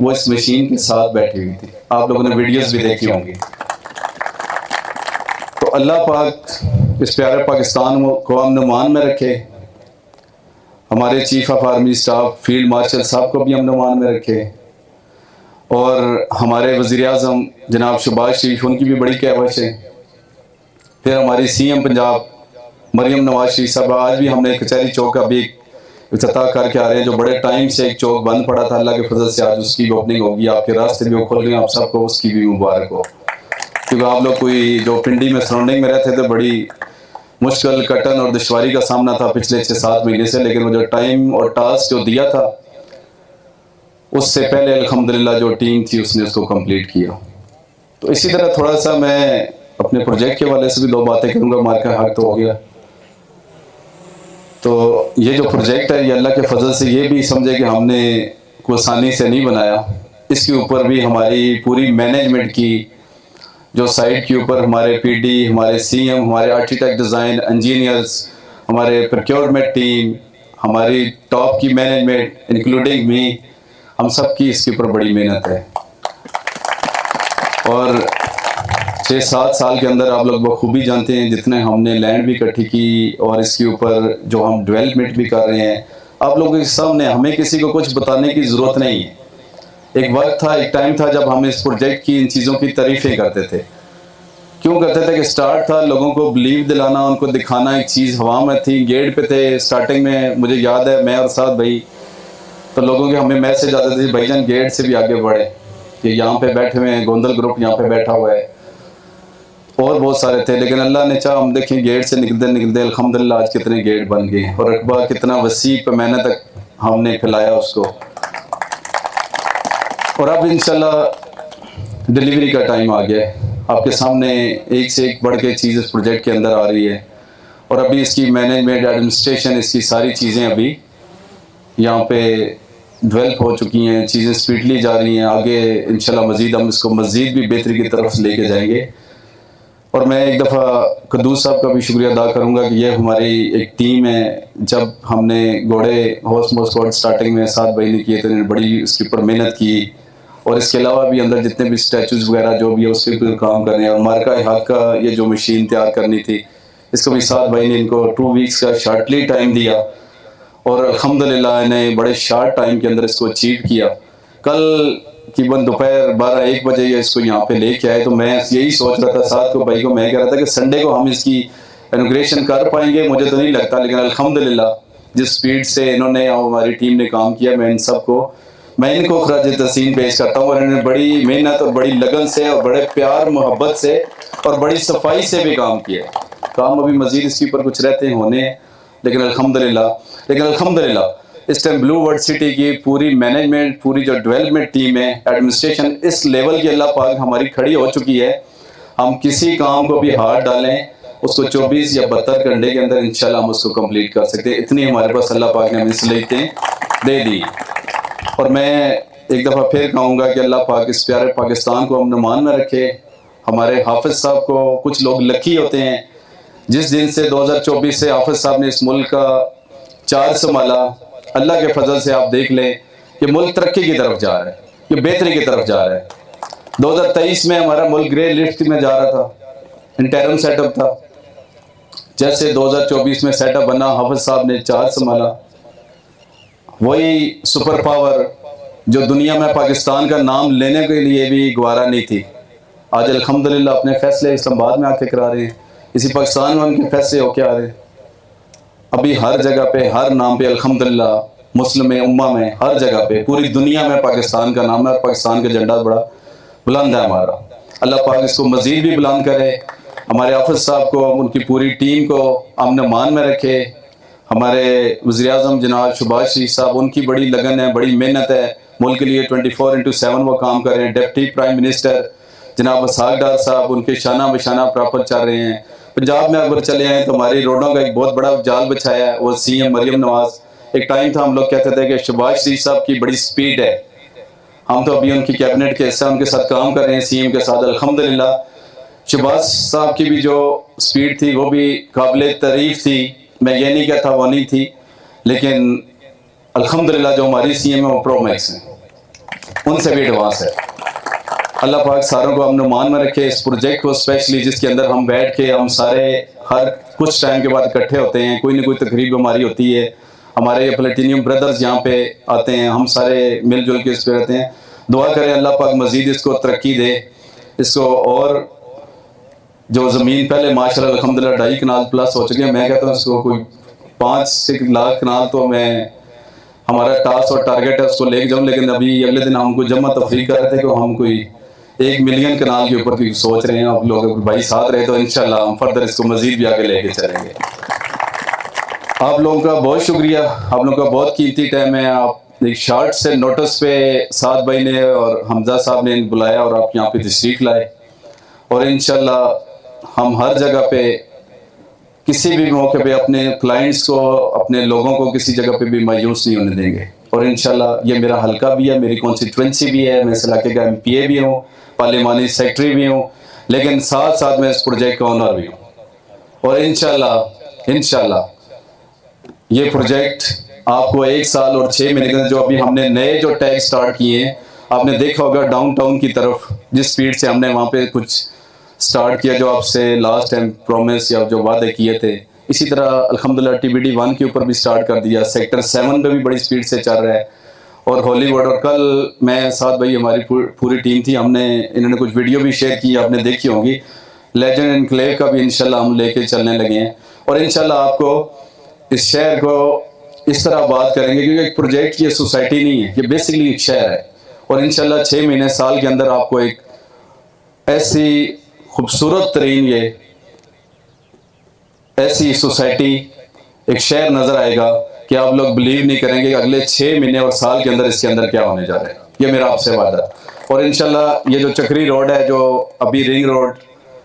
وہ اس مشین کے ساتھ بیٹھی ہوئی تھی. آپ لوگوں نے ویڈیوز بھی دیکھی ہوں گی. تو اللہ پاک اس پیارے پاکستان کو امن و امان میں رکھے. ہمارے chief of army staff field marshal صاحب کو بھی امن و امان میں رکھے. اور ہمارے وزیر اعظم جناب شہباز شریف، ان کی بھی بڑی کہوش ہے. پھر ہماری سی ایم پنجاب مریم نواز شریف صاحب، آج بھی ہم نے کچہری چوک کا بھی افتتاح کر کے آ رہے ہیں، جو بڑے ٹائم سے ایک چوک بند پڑا تھا. اللہ کے فضل سے آج اس کی اوپننگ ہوگی. آپ کے راستے بھی وہ کھل گئے. آپ سب کو اس کی بھی مبارک ہو. کیونکہ آپ لوگ کوئی جو پنڈی میں سراؤنڈنگ میں رہتے تھے، بڑی مشکل کٹن اور دشواری کا سامنا تھا پچھلے 6-7 مہینے سے، لیکن وہ جو ٹائم اور ٹاسک جو دیا تھا اس سے پہلے الحمدللہ جو ٹیم تھی اس نے اس کو کمپلیٹ کیا. تو اسی طرح تھوڑا سا میں اپنے پروجیکٹ کے والے سے بھی 2 باتیں کروں گا. مارکا حق تو ہو گیا. تو یہ جو پروجیکٹ ہے یہ اللہ کے فضل سے یہ بھی سمجھے کہ ہم نے کوئی آسانی سے نہیں بنایا. اس کے اوپر بھی ہماری پوری مینجمنٹ کی، جو سائٹ کے اوپر ہمارے پی ڈی، ہمارے سی ایم، ہمارے آرکیٹیکٹ ڈیزائن انجینئرز، ہمارے پروکیورمنٹ ٹیم، ہماری ٹاپ کی مینجمنٹ انکلوڈنگ می، ہم سب کی اس کے اوپر بڑی محنت ہے. اور 6-7 سال کے اندر آپ لوگ بخوبی جانتے ہیں جتنے ہم نے لینڈ بھی اکٹھی کی اور اس کے اوپر جو ہم ڈیولپمنٹ بھی کر رہے ہیں. آپ لوگوں کے سامنے ہمیں کسی کو کچھ بتانے کی ضرورت نہیں ہے. ایک وقت تھا، ایک ٹائم تھا جب ہم اس پروجیکٹ کی ان چیزوں کی تعریفیں کرتے تھے. کیوں کرتے تھے؟ کہ سٹارٹ تھا لوگوں کو بلیو دلانا، ان کو دکھانا. ایک چیز ہوا میں تھی، گیٹ پہ تھے سٹارٹنگ میں. مجھے یاد ہے میں اور ساتھ بھائی، تو لوگوں کے ہمیں میسج آتے تھے بھائی جان گیٹ سے بھی آگے بڑھے، کہ یہاں پہ بیٹھے ہوئے ہیں، گوندل گروپ یہاں پہ بیٹھا ہوا ہے، اور بہت سارے تھے. لیکن اللہ نے چاہا ہم دیکھیں گیٹ سے نکلتے نکلتے الحمدللہ آج کتنے گیٹ بن گئے، اور رقبہ کتنا وسیع پیمانے تک ہم نے پھیلایا اس کو. اور اب انشاءاللہ ڈیلیوری کا ٹائم آ گیا ہے. آپ کے سامنے ایک سے ایک بڑھ کے چیز اس پروجیکٹ کے اندر آ رہی ہے. اور ابھی اس کی مینجمنٹ، ایڈمنسٹریشن، اس کی ساری چیزیں ابھی یہاں پہ ڈیولپ ہو چکی ہیں. چیزیں سپیڈلی جا رہی ہیں. آگے انشاءاللہ مزید ہم اس کو مزید بھی بہتری کی طرف لے کے جائیں گے. اور میں ایک دفعہ قدوس صاحب کا بھی شکریہ ادا کروں گا کہ یہ ہماری ایک ٹیم ہے. جب ہم نے گھوڑے ہوس موسکوٹ سٹارٹنگ میں 7 بھائی نے کیے تو انہوں نے بڑی اس کے اوپر محنت کی. اور اس کے علاوہ بھی اندر جتنے بھی سٹیچوز وغیرہ جو بھی ہے اس کے اوپر کام کر رہے ہیں. اور مارکا حق کا یہ جو مشین تیار کرنی تھی اس کو بھی 7 بھائی نے ان کو 2 ویکس کا شارٹلی ٹائم دیا. اور الحمدللہ انہیں بڑے شارٹ ٹائم کے اندر اس کو اچیو کیا. کل تقریباً دوپہر 12-1 بجے یہ اس کو یہاں پہ لے کے آئے. تو میں یہی سوچ رہا تھا ساتھ کو بھائی کو، میں کہہ رہا تھا کہ سنڈے کو ہم اس کی انوگریشن کر پائیں گے، مجھے تو نہیں لگتا. لیکن الحمدللہ جس سپیڈ سے انہوں نے اور ہماری ٹیم نے کام کیا، میں ان کو خراج تحسین پیش کرتا ہوں. اور انہوں نے بڑی محنت اور بڑی لگن سے اور بڑے پیار محبت سے اور بڑی صفائی سے بھی کام کیا. کام ابھی مزید اس کے اوپر کچھ رہتے ہونے ہیں، لیکن الحمدللہ اس ٹائم بلو ورلڈ سٹی کی پوری مینجمنٹ، پوری جو ڈیولپمنٹ ٹیم ہے، ایڈمنسٹریشن اس لیول کی اللہ پاک ہماری کھڑی ہو چکی ہے. ہم کسی کام کو بھی ہاتھ ڈالیں اس کو 24 یا 72 گھنٹے کے اندر انشاءاللہ ہم اس کو کمپلیٹ کر سکتے ہیں. اتنی ہمارے پاس اللہ پاک نے ہمیں صلاحیتیں دے دی. اور میں ایک دفعہ پھر کہوں گا کہ اللہ پاک اس پیارے پاکستان کو امن و امان میں رکھے. ہمارے حافظ صاحب کو، کچھ لوگ لکی ہوتے ہیں جس دن سے 2024 سے حافظ صاحب نے اس ملک کا 4 سنبھالا. اللہ کے فضل سے آپ دیکھ لیں کہ ملک ترقی کی طرف جا رہا ہے، یہ بہتری کی طرف جا رہا ہے. 2023 میں ہمارا ملک گرے لسٹ میں جا رہا تھا، انٹرم سیٹ اپ تھا. جیسے 2024 میں سیٹ اپ بنا، حافظ صاحب نے 4 سنبھالا. وہی سپر پاور جو دنیا میں پاکستان کا نام لینے کے لیے بھی گوارا نہیں تھی، آج الحمدللہ اپنے فیصلے اسلام آباد میں آ کے کرا رہے ہیں. اسی پاکستان میں ان کے فیصلے ہو کے آ رہے ہیں. ابھی ہر جگہ پہ، ہر نام پہ الحمدللہ، مسلم امہ میں ہر جگہ پہ پوری دنیا میں پاکستان کا نام ہے. اور پاکستان کا جھنڈا بڑا بلند ہے ہمارا. اللہ پاک اس کو مزید بھی بلند کرے. ہمارے حافظ صاحب کو، ان کی پوری ٹیم کو امن و امان میں رکھے. ہمارے وزیر اعظم جناب شہباز شریف صاحب، ان کی بڑی لگن ہے، بڑی محنت ہے. ملک کے لیے 24/7 وہ کام کر رہے ہیں. ڈپٹی پرائم منسٹر جناب اسحاق ڈار صاحب، ان کے شانہ بشانہ پراپر چل رہے ہیں. پنجاب میں اگر چلے آئیں تو ہماری روڈوں کا ایک بہت بڑا جال بچھایا ہے وہ سی ایم مریم نواز. ایک ٹائم تھا ہم لوگ کہتے تھے کہ شہباز شریف صاحب کی بڑی سپیڈ ہے. ہم تو ابھی ان کی کیبنٹ کے حصہ ان کے ساتھ کام کر رہے ہیں، سی ایم کے ساتھ. الحمدللہ شہباز صاحب کی بھی جو سپیڈ تھی وہ بھی قابل تعریف تھی. میں یہ نہیں کہتا وہ نہیں تھی، لیکن الحمدللہ جو ہماری سی ایم ہے وہ پرو میکس ہیں. ان سے بھی ایڈوانس ہے. اللہ پاک ساروں کو امن و امان میں رکھے. اس پروجیکٹ کو اسپیشلی جس کے اندر ہم بیٹھ کے ہم سارے ہر کچھ ٹائم کے بعد اکٹھے ہوتے ہیں, کوئی نہ کوئی تقریب ہماری ہوتی ہے, ہمارے پلیٹینیم بردرز یہاں پہ آتے ہیں, ہم سارے مل جل کے اس پہ رہتے ہیں. دعا کریں اللہ پاک مزید اس کو ترقی دے, اس کو. اور جو زمین پہلے ماشاءاللہ الحمدللہ 2.5 کنال پلس ہو چکے ہیں, میں کہتا ہوں اس کو کوئی 5 لاکھ کنال تو میں ہمارا ٹاسک اور ٹارگیٹ ہے اس کو لے کے جاؤں. لیکن ابھی اگلے دن ہم کو جمع تفریق کر رہے تھے کہ ہم کوئی 1 ملین کنال کے اوپر بھی سوچ رہے ہیں. آپ لوگ بھائی ساتھ رہے تو انشاءاللہ ہم فردر اس کو مزید بھی آگے لے کے چلیں گے. آپ لوگوں کا بہت شکریہ, آپ لوگوں کا بہت قیمتی ٹائم ہے. آپ ایک شارٹ سے نوٹس پہ سعد بھائی نے اور حمزہ صاحب نے بلایا اور آپ یہاں پہ تشریف لائے, اور انشاءاللہ ہم ہر جگہ پہ کسی بھی موقع پہ اپنے کلائنٹس کو, اپنے لوگوں کو کسی جگہ پہ بھی مایوس نہیں ہونے دیں گے. اور انشاءاللہ یہ میرا حلقہ بھی ہے, میری کانسٹیٹوینسی بھی ہے, میں اس علاقے کا MPA بھی ہوں, پارلیمانی سیکٹری بھی ہوں, لیکن ساتھ ساتھ میں اس پروجیکٹ کا اونر بھی ہوں. اور انشاءاللہ یہ پروجیکٹ آپ کو 1 سال اور 6 مہینے کے جو ابھی ہم نے نئے جو ٹیگ سٹارٹ کیے ہیں, آپ نے دیکھا ہوگا ڈاؤن ٹاؤن کی طرف جس سپیڈ سے ہم نے وہاں پہ کچھ سٹارٹ کیا, جو آپ سے لاسٹ ٹائم پرومس یا جو وعدے کیے تھے, اسی طرح الحمدللہ TBD 1 کے اوپر بھی سٹارٹ کر دیا. سیکٹر 7 پہ بھی بڑی سپیڈ سے چل رہا ہے. اور ہالی ووڈ, اور کل میں ساتھ بھائی ہماری پوری ٹیم تھی, ہم نے انہوں نے کچھ ویڈیو بھی شیئر کی, آپ نے دیکھی ہوں گی. لیجنڈ انکلیو کا بھی انشاءاللہ ہم لے کے چلنے لگے ہیں. اور انشاءاللہ آپ کو اس شہر کو اس طرح بات کریں گے, کیونکہ ایک پروجیکٹ یہ سوسائٹی نہیں ہے, یہ بیسکلی ایک شہر ہے. اور انشاءاللہ 6 مہینے سال کے اندر آپ کو ایک ایسی خوبصورت ترین یہ ایسی سوسائٹی, ایک شہر نظر آئے گا کہ آپ لوگ بلیو نہیں کریں گے کہ اگلے 6 مہینے اور سال کے اندر اس کے اندر کیا ہونے جا رہا ہے. یہ میرا آپ سے وعدہ. اور انشاءاللہ یہ جو چکری روڈ ہے, جو ابھی رنگ روڈ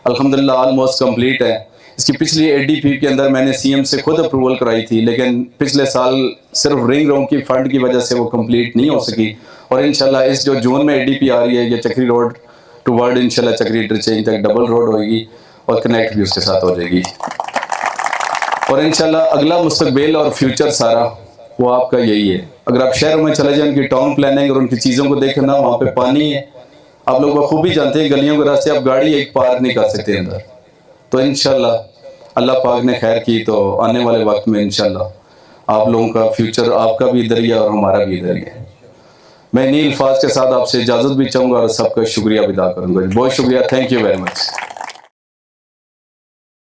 الحمدللہ آلموسٹ کمپلیٹ ہے, اس کی پچھلی ADP کے اندر میں نے CM سے خود اپروول کرائی تھی, لیکن پچھلے سال صرف رنگ روڈ کی فنڈ کی وجہ سے وہ کمپلیٹ نہیں ہو سکی. اور انشاءاللہ اس جو جون میں ADP آ رہی ہے, یہ چکری روڈ ٹو ورڈ انشاءاللہ چکری انٹرچینج تک ڈبل روڈ ہوئے گی اور کنیکٹ بھی اس کے ساتھ ہو جائے گی. اور انشاءاللہ اگلا مستقبل اور فیوچر سارا وہ آپ کا یہی ہے. اگر آپ شہروں میں چلے جائیں, ان کی ٹاؤن پلاننگ اور ان کی چیزوں کو دیکھیں نا, وہاں پہ پانی ہے, آپ لوگ خوبی جانتے ہیں, گلیوں کے راستے آپ گاڑی ایک پارک نہیں کر سکتے اندر. تو انشاءاللہ اللہ پاک نے خیر کی تو آنے والے وقت میں انشاءاللہ آپ لوگوں کا فیوچر, آپ کا بھی ادھر ہی ہے اور ہمارا بھی ادھر ہی ہے. میں انہی الفاظ کے ساتھ آپ سے اجازت بھی چاہوں گا اور سب کا شکریہ ادا کروں گا. بہت شکریہ, تھینک یو ویری مچ.